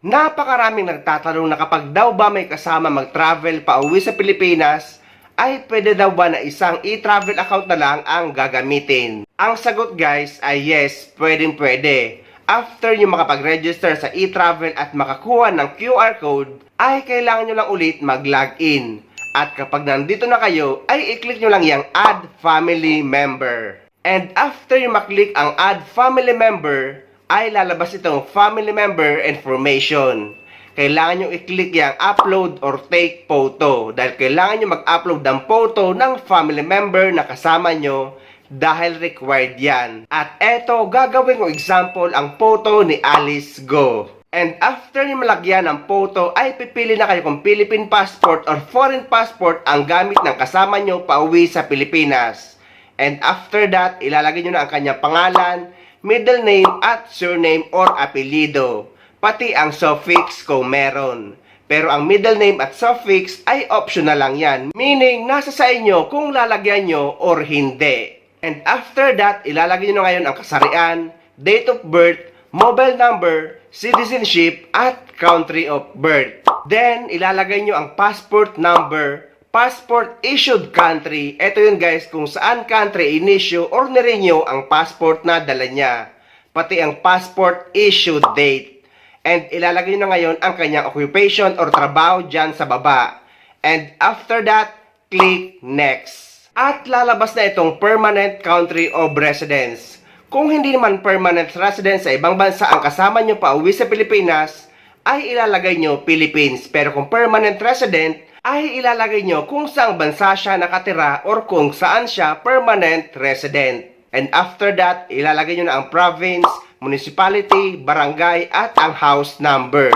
Napakaraming nagtatanong na kapag daw ba may kasama mag-travel pa uwi sa Pilipinas, ay pwede daw ba na isang e-travel account na lang ang gagamitin? Ang sagot guys ay yes, pwede. After nyo makapag-register sa e-travel at makakuha ng QR code, ay kailangan nyo lang ulit mag-login. At kapag nandito na kayo, ay i-click nyo lang yung Add Family Member. And after nyo maklik ang Add Family Member, ay lalabas itong family member information. Kailangan nyo i-click yung upload or take photo dahil kailangan nyo mag-upload ng photo ng family member na kasama nyo dahil required yan. At eto, gagawin ko example ang photo ni Alice Go. And after nyo malagyan ng photo, ay pipili na kayo kung Philippine passport or foreign passport ang gamit ng kasama nyo pauwi sa Pilipinas. And after that, ilalagay nyo na ang kanyang pangalan, middle name at surname or apelido, pati ang suffix kung meron. Pero ang middle name at suffix ay optional lang yan, meaning nasa sa inyo kung lalagyan nyo or hindi. And after that, ilalagay nyo na ngayon ang kasarian, date of birth, mobile number, citizenship at country of birth. Then, ilalagay nyo ang passport number, passport issued country. Ito yun guys, kung saan country in-issue or nirenew ang passport na dala niya. Pati ang passport issued date. And ilalagay nyo na ngayon ang kanyang occupation or trabaho dyan sa baba. And after that, click next. At lalabas na itong permanent country of residence. Kung hindi naman permanent residence sa ibang bansa ang kasama nyo pa uwi sa Pilipinas, ay ilalagay nyo Philippines. Pero kung permanent resident, ay ilalagay nyo kung saang bansa siya nakatira or kung saan siya permanent resident. And after that, ilalagay nyo na ang province, municipality, barangay at ang house number.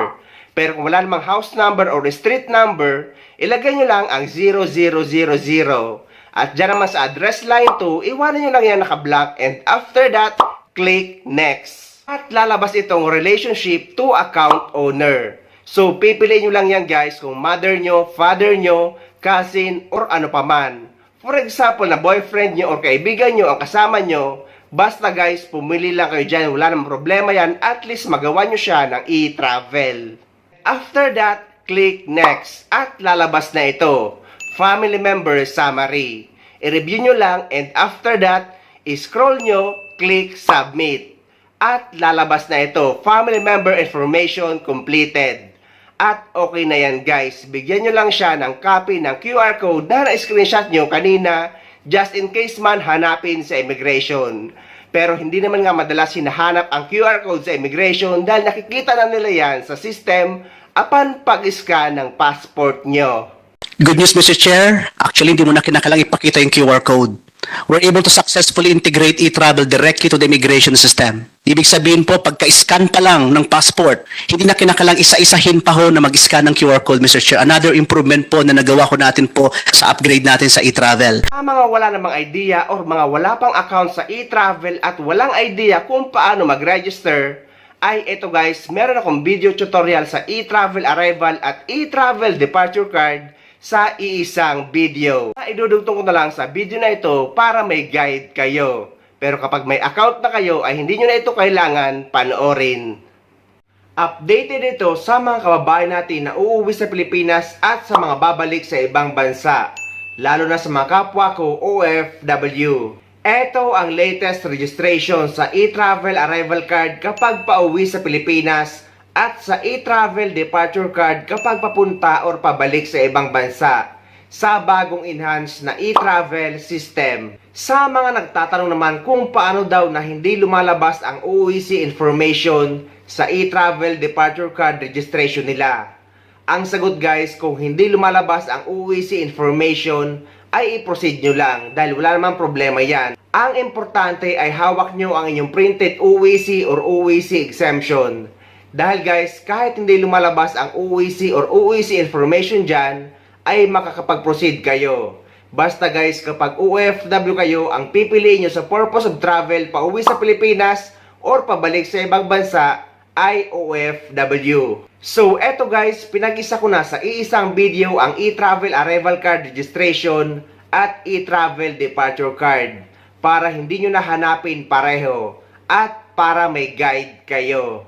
Pero kung wala namang house number or street number, ilagay nyo lang ang 0000. At dyan naman sa address line 2, iwanan nyo lang yan naka-blank and after that, click next. At lalabas itong relationship to account owner. So, pipiliin nyo lang yan guys kung mother nyo, father nyo, cousin, or ano paman. For example, na boyfriend nyo or kaibigan nyo ang kasama nyo, basta guys, pumili lang kayo dyan, wala namang problema yan, at least magawa nyo siya ng e-travel. After that, click next. At lalabas na ito, family member summary. I-review nyo lang and after that, scroll nyo, click submit. At lalabas na ito, family member information completed. At okay na yan guys, bigyan nyo lang siya ng copy ng QR code na na-screenshot nyo kanina just in case man hanapin sa immigration. Pero hindi naman nga madalas hinahanap ang QR code sa immigration dahil nakikita na nila yan sa system upon pag-scan ng passport nyo. Good news, Mr. Chair. Actually, hindi mo na kinakailangang ipakita yung QR code. We're able to successfully integrate e-travel directly to the immigration system. Ibig sabihin po, pagka-scan pa lang ng passport, hindi na kinakailangang isa-isahin pa ho na mag-scan ng QR code, Mr. Chair. Another improvement po na nagawa ko natin po sa upgrade natin sa e-travel. Ang mga wala namang idea or mga wala pang account sa e-travel at walang idea kung paano mag-register, ay ito guys, meron akong video tutorial sa e-travel arrival at e-travel departure card sa iisang video. Idudugtong ko na lang sa video na ito para may guide kayo. Pero kapag may account na kayo ay hindi nyo na ito kailangan panoorin. Updated ito sa mga kababayan natin na uuwi sa Pilipinas at sa mga babalik sa ibang bansa. Lalo na sa mga kapwa ko OFW. Ito ang latest registration sa e-travel arrival card kapag pauwi sa Pilipinas at sa e-travel departure card kapag papunta or pabalik sa ibang bansa sa bagong enhanced na e-travel system. Sa mga nagtatanong naman kung paano daw na hindi lumalabas ang OEC information sa e-travel departure card registration nila. Ang sagot guys, kung hindi lumalabas ang OEC information ay i-proceed nyo lang dahil wala namang problema yan. Ang importante ay hawak nyo ang inyong printed OEC or OEC exemption. Dahil guys, kahit hindi lumalabas ang OEC or OEC information dyan, ay makakapag-proceed kayo. Basta guys, kapag OFW kayo, ang pipiliin nyo sa purpose of travel pauwi sa Pilipinas or pabalik sa ibang bansa ay OFW. So eto guys, pinag-isa ko na sa iisang video ang e-travel arrival card registration at e-travel departure card para hindi nyo na hanapin pareho at para may guide kayo.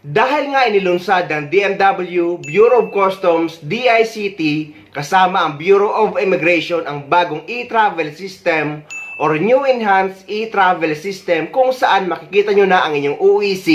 Dahil nga inilunsad ng DMW, Bureau of Customs, DICT, kasama ang Bureau of Immigration ang bagong e-travel system or New Enhanced E-Travel System kung saan makikita nyo na ang inyong UEC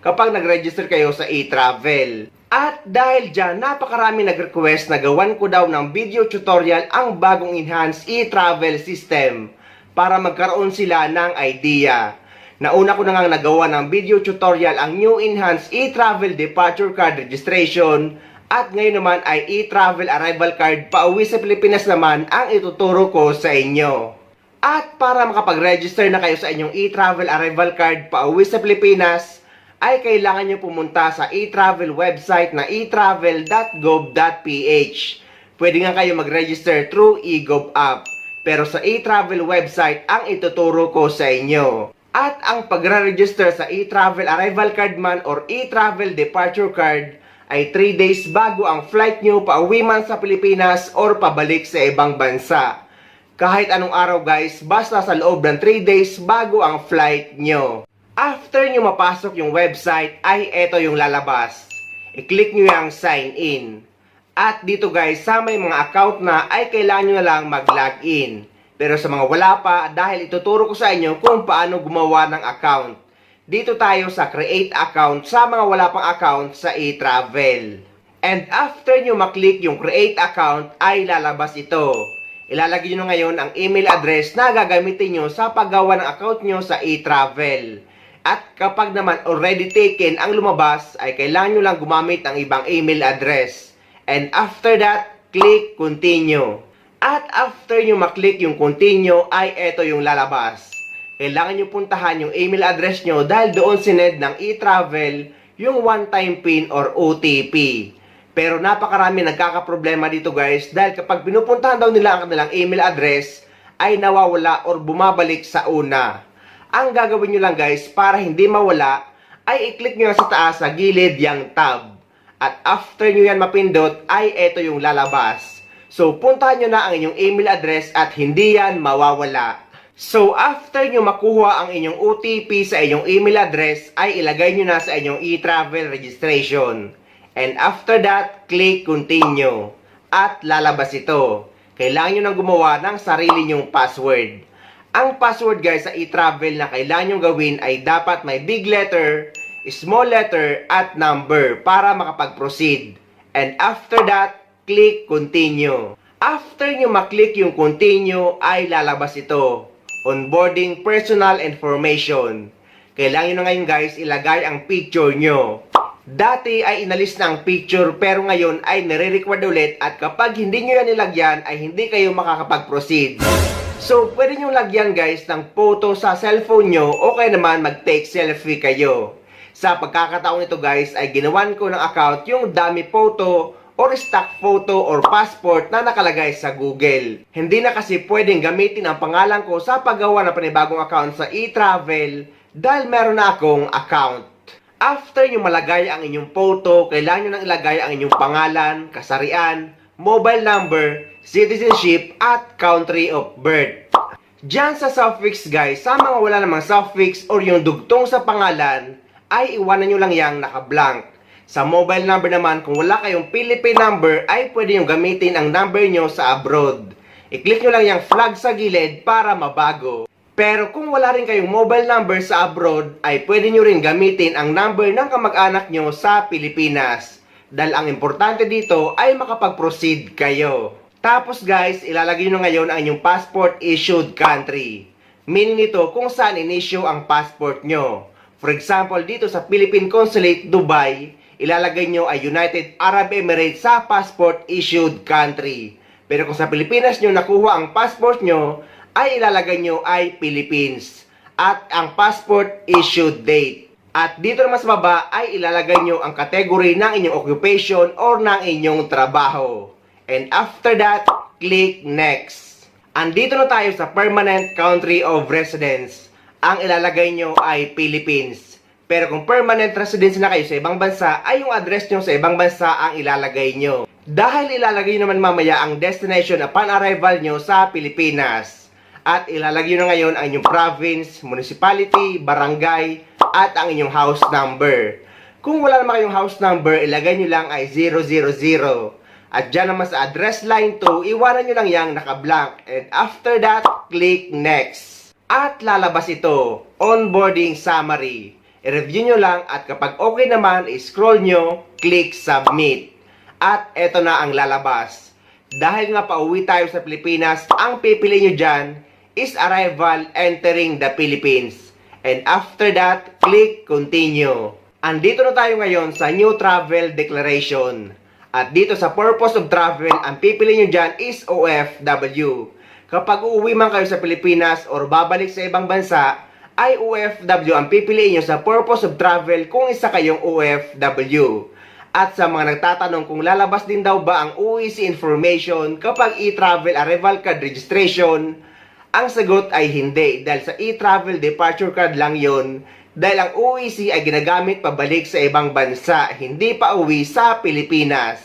kapag nag-register kayo sa e-travel. At dahil dyan, napakarami nag-request na gawan ko daw ng video tutorial ang bagong Enhanced E-Travel System para magkaroon sila ng idea. Nauna ko na nga nagawa ng video tutorial ang New Enhanced E-Travel Departure Card Registration at ngayon naman ay E-Travel Arrival Card pauwi sa Pilipinas naman ang ituturo ko sa inyo. At para makapag-register na kayo sa inyong E-Travel Arrival Card pauwi sa Pilipinas, ay kailangan nyo pumunta sa e-travel website na etravel.gov.ph. Pwede nga kayo mag-register through eGov app. Pero sa e-travel website ang ituturo ko sa inyo. At ang pagre-register sa e-travel arrival card man or e-travel departure card ay 3 days bago ang flight nyo pauwi man sa Pilipinas or pabalik sa ibang bansa. Kahit anong araw guys, basta sa loob ng 3 days bago ang flight nyo. After nyo mapasok yung website, ay eto yung lalabas. I-click nyo yung sign in. At dito guys, sa may mga account na, ay kailangan nyo na lang mag-login. Pero sa mga wala pa, dahil ituturo ko sa inyo kung paano gumawa ng account. Dito tayo sa create account sa mga wala pang account sa e-travel. And after nyo maklik yung create account, ay lalabas ito. Ilalagay nyo ngayon ang email address na gagamitin nyo sa paggawa ng account nyo sa e-travel. At kapag naman already taken ang lumabas, ay kailangan nyo lang gumamit ng ibang email address. And after that, click continue. At after nyo maklik yung continue, ay eto yung lalabas. Kailangan nyo puntahan yung email address nyo dahil doon sinend ng e-travel yung one-time PIN or OTP. Pero napakarami nagkakaproblema dito guys dahil kapag pinupuntahan daw nila ang kanilang email address, ay nawawala or bumabalik sa una. Ang gagawin nyo lang guys para hindi mawala ay i-click nyo sa taas sa gilid yung tab. At after nyo yan mapindot ay eto yung lalabas. So puntahan nyo na ang inyong email address at hindi yan mawawala. So after nyo makuha ang inyong OTP sa inyong email address ay ilagay nyo na sa inyong e-travel registration. And after that, click continue. At lalabas ito. Kailangan nyo nang gumawa ng sarili nyong password. Ang password guys sa e-travel na kailangan nyo gawin ay dapat may big letter, small letter, at number para makapag-proceed. And after that, click continue. After nyo maklik yung continue ay lalabas ito. Onboarding personal information. Kailangan nyo na ngayon guys ilagay ang picture nyo. Dati ay inalis na ang picture pero ngayon ay nire-record ulit at kapag hindi nyo yan nilagyan ay hindi kayo makakapag-proceed. So, pwede nyo lagyan guys ng photo sa cellphone nyo o kaya naman mag-take selfie kayo. Sa pagkakataong ito guys ay ginawan ko ng account yung dummy photo or stock photo or passport na nakalagay sa Google. Hindi na kasi pwedeng gamitin ang pangalan ko sa paggawa ng panibagong account sa e-travel dahil meron na akong account. After nyo malagay ang inyong photo, kailangan nyo nang ilagay ang inyong pangalan, kasarian, mobile number, citizenship, at country of birth. Diyan sa suffix guys, sa mga wala namang suffix or yung dugtong sa pangalan, ay iwanan nyo lang yang naka-blank. Sa mobile number naman, kung wala kayong Philippine number, ay pwede nyo gamitin ang number nyo sa abroad. I-click nyo lang yung flag sa gilid para mabago. Pero kung wala rin kayong mobile number sa abroad, ay pwede nyo rin gamitin ang number ng kamag-anak nyo sa Pilipinas. Dahil ang importante dito ay makapag-proceed kayo. Tapos guys, ilalagay nyo ngayon ang inyong passport issued country. Meaning nito kung saan in-issue ang passport nyo. For example, dito sa Philippine Consulate, Dubai, ilalagay nyo ay United Arab Emirates sa passport issued country. Pero kung sa Pilipinas nyo nakuha ang passport nyo, ay ilalagay nyo ay Philippines. At ang passport issued date. At dito naman sa baba ay ilalagay nyo ang category ng inyong occupation or ng inyong trabaho. And after that, click next. Andito na tayo sa permanent country of residence. Ang ilalagay nyo ay Philippines. Pero kung permanent residence na kayo sa ibang bansa, ay yung address nyo sa ibang bansa ang ilalagay nyo. Dahil ilalagay nyo naman mamaya ang destination upon arrival nyo sa Pilipinas. At ilalagay nyo na ngayon ang inyong province, municipality, barangay, at ang inyong house number. Kung wala naman kayong house number, ilagay nyo lang ay 000. At dyan naman sa address line 2, iwanan nyo lang yung naka-blank. And after that, click next. At lalabas ito, onboarding summary. I-review nyo lang at kapag okay naman, i-scroll nyo, click submit. At eto na ang lalabas. Dahil nga pauwi tayo sa Pilipinas, ang pipili nyo dyan is arrival entering the Philippines. And after that, click continue. Andito na tayo ngayon sa new travel declaration. At dito sa purpose of travel, ang pipili nyo dyan is OFW. Kapag uuwi man kayo sa Pilipinas or babalik sa ibang bansa, ay OFW ang pipiliin nyo sa purpose of travel kung isa kayong OFW. At sa mga nagtatanong kung lalabas din daw ba ang UEC information kapag e-travel arrival card registration, ang sagot ay hindi dahil sa e-travel departure card lang yon. Dahil ang UEC ay ginagamit pabalik sa ibang bansa, hindi pa uwi sa Pilipinas.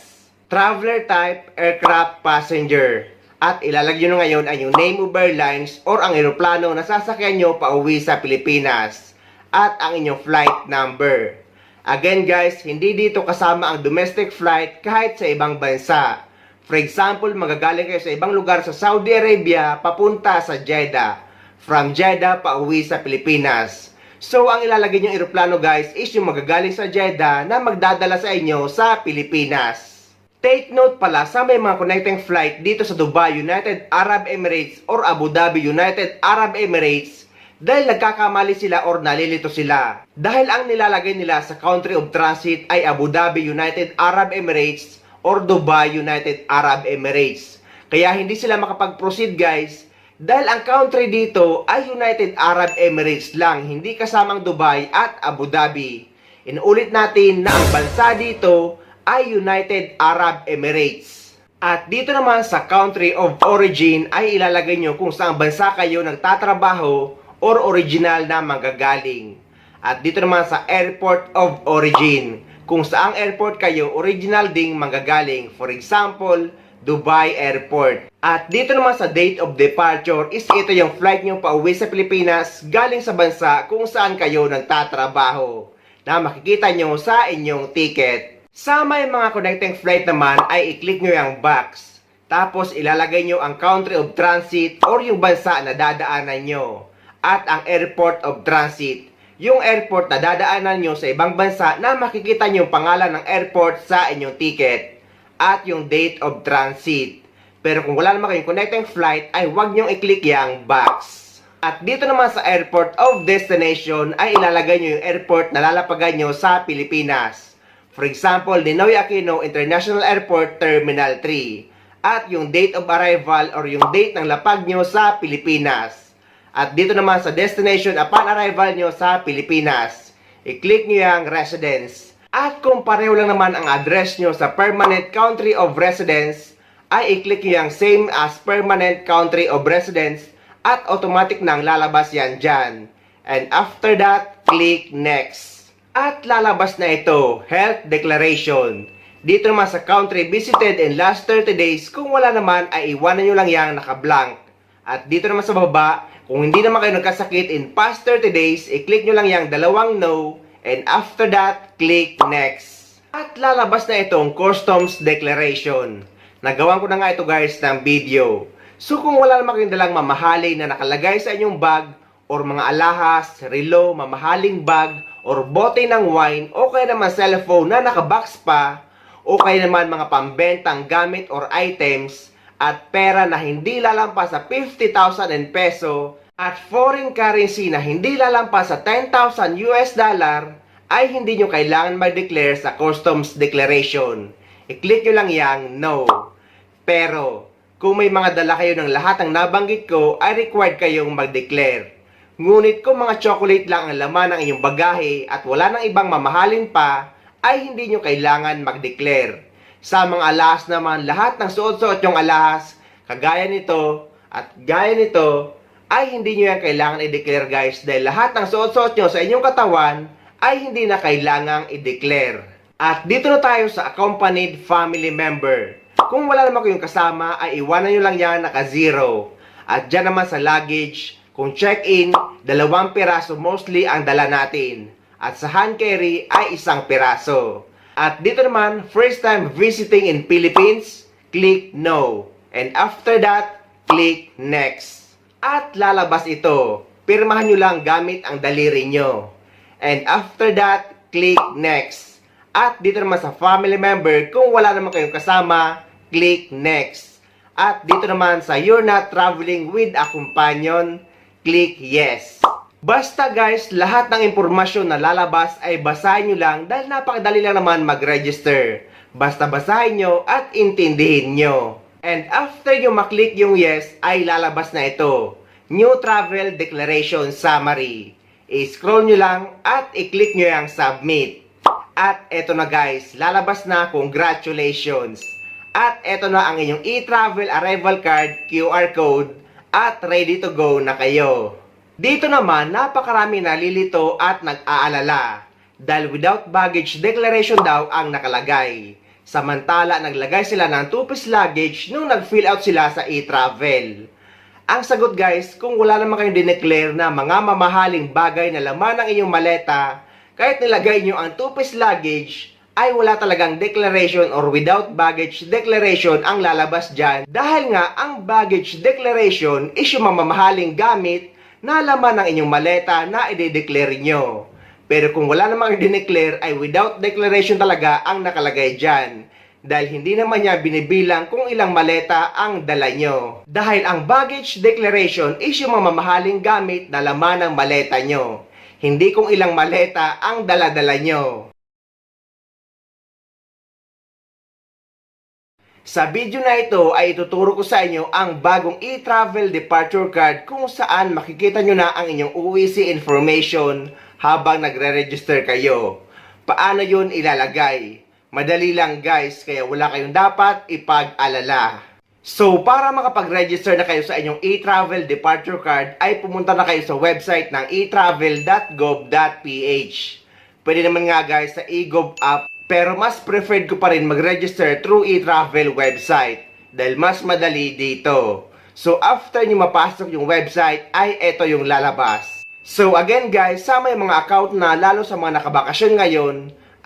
Traveler type, aircraft passenger. At ilalagay nyo ngayon ay yung name of airlines or ang eroplano na sasakyan nyo pa uwi sa Pilipinas. At ang inyong flight number. Again guys, hindi dito kasama ang domestic flight kahit sa ibang bansa. For example, magagaling kayo sa ibang lugar sa Saudi Arabia papunta sa Jeddah. From Jeddah pa uwi sa Pilipinas. So, ang ilalagay niyong eroplano guys is yung magagaling sa Jeddah na magdadala sa inyo sa Pilipinas. Take note pala sa may mga connecting flight dito sa Dubai, United Arab Emirates or Abu Dhabi, United Arab Emirates dahil nagkakamali sila or nalilito sila. Dahil ang nilalagay nila sa country of transit ay Abu Dhabi, United Arab Emirates or Dubai, United Arab Emirates. Kaya hindi sila makapag-proceed guys. Dahil ang country dito ay United Arab Emirates lang, hindi kasamang Dubai at Abu Dhabi. Inulit natin na ang bansa dito ay United Arab Emirates. At dito naman sa country of origin ay ilalagay nyo kung saan bansa kayo nagtatrabaho or original na manggagaling. At dito naman sa airport of origin, kung saang airport kayo original ding manggagaling. For example, Dubai Airport. At dito naman sa date of departure is ito yung flight nyo pa uwi sa Pilipinas galing sa bansa kung saan kayo nagtatrabaho na makikita nyo sa inyong ticket. Sa may mga connecting flight naman ay i-click nyo yung box. Tapos ilalagay nyo ang country of transit or yung bansa na dadaanan nyo. At ang airport of transit. Yung airport na dadaanan nyo sa ibang bansa na makikita nyo yung pangalan ng airport sa inyong ticket. At yung date of transit. Pero kung wala naman kayong connecting flight, ay huwag nyong i-click yung box. At dito naman sa airport of destination, ay ilalagay nyo yung airport na lalapagan nyo sa Pilipinas. For example, Ninoy Aquino International Airport Terminal 3. At yung date of arrival or yung date ng lapag nyo sa Pilipinas. At dito naman sa destination upon arrival nyo sa Pilipinas, i-click nyo yung residence. At kung pareho lang naman ang address nyo sa permanent country of residence, ay i-click nyo yung same as permanent country of residence at automatic nang lalabas yan dyan. And after that, click next. At lalabas na ito, health declaration. Dito naman sa country visited in last 30 days, kung wala naman ay iwanan nyo lang yung naka-blank. At dito naman sa baba, kung hindi naman kayo nagkasakit in past 30 days, i-click nyo lang yung dalawang no. And after that, click next. At lalabas na itong customs declaration. Nagawan ko na nga ito guys ng video. So kung wala naman kayong dalang mamahalin na nakalagay sa inyong bag, or mga alahas, relo, mamahaling bag, or bote ng wine, o kaya naman cellphone na nakabox pa, o kaya naman mga pambentang gamit or items, at pera na hindi lalampas sa 50,000 peso, at foreign currency na hindi lalampas sa 10,000 US dollar, ay hindi nyo kailangan mag-declare sa customs declaration. I-click nyo lang yang no. Pero, kung may mga dala kayo ng lahat ng nabanggit ko, ay required kayong mag-declare. Ngunit kung mga chocolate lang ang laman ng inyong bagahe at wala nang ibang mamahalin pa, ay hindi nyo kailangan mag-declare. Sa mga alahas naman, lahat ng suot-suot yung alahas, kagaya nito at gaya nito, ay hindi nyo yan kailangan i-declare guys dahil lahat ng suot-suot nyo sa inyong katawan ay hindi na kailangang i-declare. At dito na tayo sa accompanied family member. Kung wala naman kayong kasama ay iwanan nyo lang yan naka-0. At dyan naman sa luggage, kung check-in, 2 piraso mostly ang dala natin. At sa hand carry ay 1 piraso. At dito naman, first time visiting in Philippines, click no. And after that, click next. At lalabas ito. Pirmahan nyo lang gamit ang daliri nyo. And after that, click next. At dito naman sa family member, kung wala naman kayong kasama, click next. At dito naman sa you're not traveling with a companion, click yes. Basta guys, lahat ng impormasyon na lalabas ay basahin nyo lang dahil napakadali lang naman mag-register. Basta basahin nyo at intindihin nyo. And after nyo maklik yung yes, ay lalabas na ito. New Travel Declaration Summary. I-scroll nyo lang at i-click nyo yung submit. At eto na guys, lalabas na, congratulations. At eto na ang inyong e-travel arrival card, QR code, at ready to go na kayo. Dito naman, napakarami nalilito at nag-aalala dahil without baggage declaration daw ang nakalagay. Samantala, naglagay sila ng 2-piece luggage nung nag-fill out sila sa e-travel. Ang sagot guys, kung wala naman kayong dineclare na mga mamahaling bagay na laman ng inyong maleta, kahit nilagay nyo ang 2-piece luggage, ay wala talagang declaration or without baggage declaration ang lalabas dyan. Dahil nga, ang baggage declaration is yung mamahaling gamit na laman ng inyong maleta na i-declare nyo. Pero kung wala namang i-declare ay without declaration talaga ang nakalagay dyan. Dahil hindi naman niya binibilang kung ilang maleta ang dala nyo. Dahil ang baggage declaration is yung mamahaling gamit na laman ng maleta nyo. Hindi kung ilang maleta ang dala-dala nyo. Sa video na ito ay ituturo ko sa inyo ang bagong e-travel departure card kung saan makikita nyo na ang inyong UEC information habang nagre-register kayo. Paano yun ilalagay? Madali lang guys, kaya wala kayong dapat ipag-alala. So para makapag-register na kayo sa inyong e-travel departure card ay pumunta na kayo sa website ng etravel.gov.ph. Pwede naman nga guys sa eGov app. Pero mas preferred ko pa rin mag-register through e-travel website dahil mas madali dito. So after nyo mapasok yung website ay eto yung lalabas. So again guys, sa may mga account na lalo sa mga nakabakasyon ngayon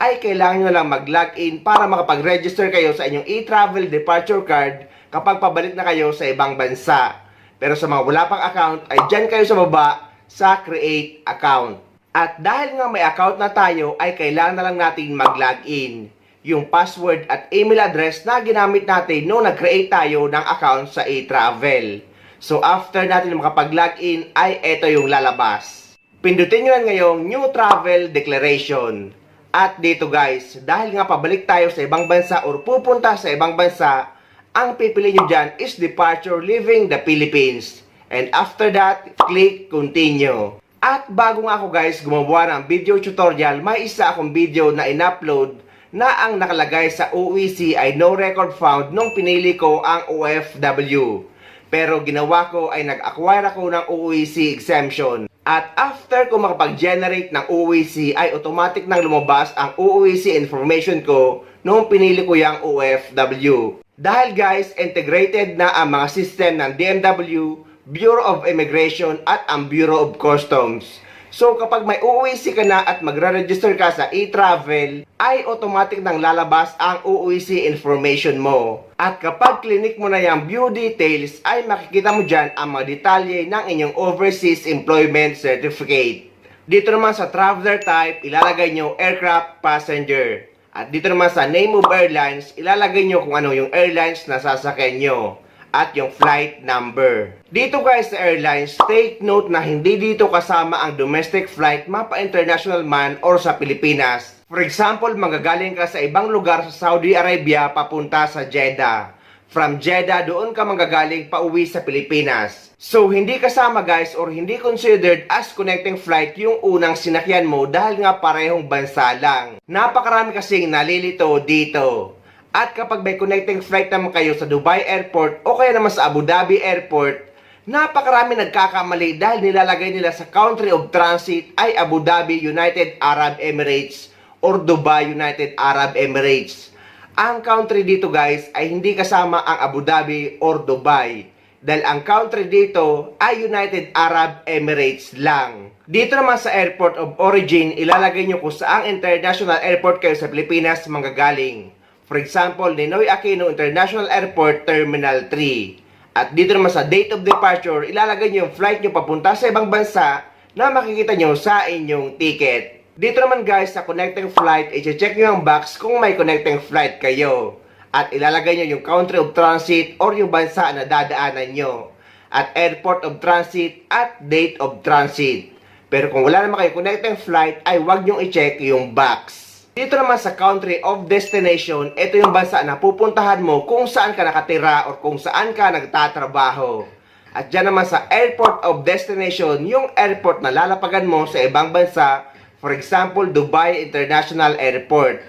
ay kailangan nyo lang mag-login para makapag-register kayo sa inyong e-travel departure card kapag pabalik na kayo sa ibang bansa. Pero sa mga wala pang account ay dyan kayo sa baba sa create account. At dahil nga may account na tayo, ay kailangan na lang natin mag-login. Yung password at email address na ginamit natin nung nag-create tayo ng account sa e-travel. So after natin makapag-login, ay eto yung lalabas. Pindutin nyo lang ngayong New Travel Declaration. At dito guys, dahil nga pabalik tayo sa ibang bansa or pupunta sa ibang bansa, ang pipili nyo dyan is Departure Leaving the Philippines. And after that, click Continue. At bago nga ako guys gumawa ng video tutorial, may isa akong video na in-upload na ang nakalagay sa UEC ay no record found nung pinili ko ang OFW. Pero ginawa ko ay nag-acquire ako ng UEC exemption. At after ko makapag-generate ng UEC ay automatic nang lumabas ang UEC information ko nung pinili ko yung OFW. Dahil guys, integrated na ang mga system ng DMW, Bureau of Immigration at ang Bureau of Customs. So kapag may UEC ka na at magre-register ka sa e-travel, ay automatic nang lalabas ang UEC information mo. At kapag clinic mo na yung view details, ay makikita mo dyan ang mga detalye ng inyong Overseas Employment Certificate. Dito naman sa traveler type, ilalagay nyo aircraft passenger. At dito naman sa name of airlines, ilalagay nyo kung ano yung airlines na sasakyan nyo. At yung flight number. Dito guys sa airlines, take note na hindi dito kasama ang domestic flight mapa international man or sa Pilipinas. For example, manggagaling ka sa ibang lugar sa Saudi Arabia papunta sa Jeddah. From Jeddah, doon ka manggagaling pauwi sa Pilipinas. So, hindi kasama guys or hindi considered as connecting flight yung unang sinakyan mo dahil nga parehong bansa lang. Napakarami kasing nalilito dito. At kapag may connecting flight naman kayo sa Dubai Airport o kaya naman sa Abu Dhabi Airport, napakarami nagkakamali dahil nilalagay nila sa country of transit ay Abu Dhabi United Arab Emirates or Dubai United Arab Emirates. Ang country dito guys ay hindi kasama ang Abu Dhabi or Dubai dahil ang country dito ay United Arab Emirates lang. Dito naman sa airport of origin, ilalagay nyo kung saang international airport kayo sa Pilipinas manggagaling. For example, Ninoy Aquino International Airport Terminal 3. At dito naman sa date of departure, ilalagay nyo yung flight nyo papunta sa ibang bansa na makikita nyo sa inyong ticket. Dito naman guys, sa connecting flight, i-check nyo ang box kung may connecting flight kayo. At ilalagay nyo yung country of transit or yung bansa na dadaanan nyo. At airport of transit at date of transit. Pero kung wala naman kayo connecting flight, ay huwag nyo i-check yung box. Dito naman sa country of destination, ito yung bansa na pupuntahan mo kung saan ka nakatira or kung saan ka nagtatrabaho. At dyan naman sa airport of destination, yung airport na lalapagan mo sa ibang bansa, for example, Dubai International Airport.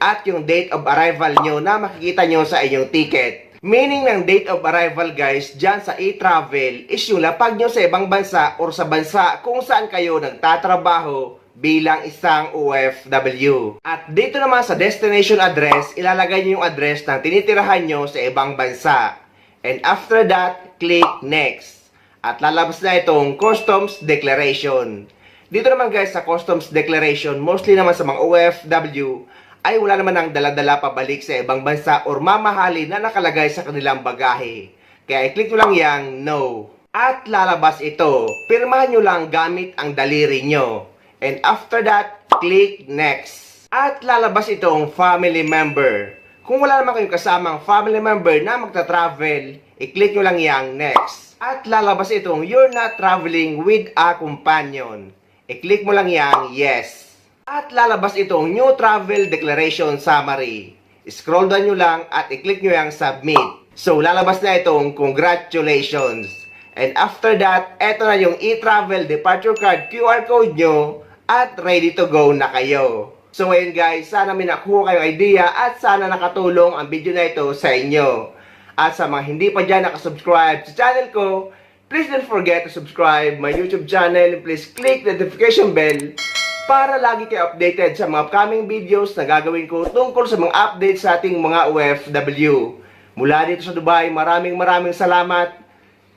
At yung date of arrival nyo na makikita nyo sa inyong ticket. Meaning ng date of arrival guys, dyan sa e-travel is yung lapag nyo sa ibang bansa or sa bansa kung saan kayo nagtatrabaho bilang isang OFW. At dito naman sa destination address, ilalagay nyo yung address ng tinitirahan nyo sa ibang bansa. And after that, click next. At lalabas na itong customs declaration. Dito naman guys sa customs declaration, mostly naman sa mga OFW, ay wala naman ang dala-dala pabalik sa ibang bansa or mamahali na nakalagay sa kanilang bagahe. Kaya i-click nyo lang yang no. At lalabas ito. Pirmahan nyo lang gamit ang daliri nyo. And after that, click next. At lalabas itong family member. Kung wala naman kayong kasamang family member na magta-travel, i-click nyo lang yang next. At lalabas itong you're not traveling with a companion. I-click mo lang yang yes. At lalabas itong New Travel Declaration Summary. Scroll down nyo lang at i-click nyo yung Submit. So, lalabas na itong Congratulations. And after that, eto na yung e-travel departure card QR code nyo at ready to go na kayo. So, ngayon guys, sana may nakuha kayong idea at sana nakatulong ang video na ito sa inyo. At sa mga hindi pa dyan nakasubscribe sa channel ko, please don't forget to subscribe my YouTube channel. Please click the notification bell para lagi kayo updated sa mga upcoming videos na gagawin ko tungkol sa mga updates sa ating mga OFW. Mula dito sa Dubai, maraming salamat.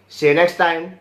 See you next time.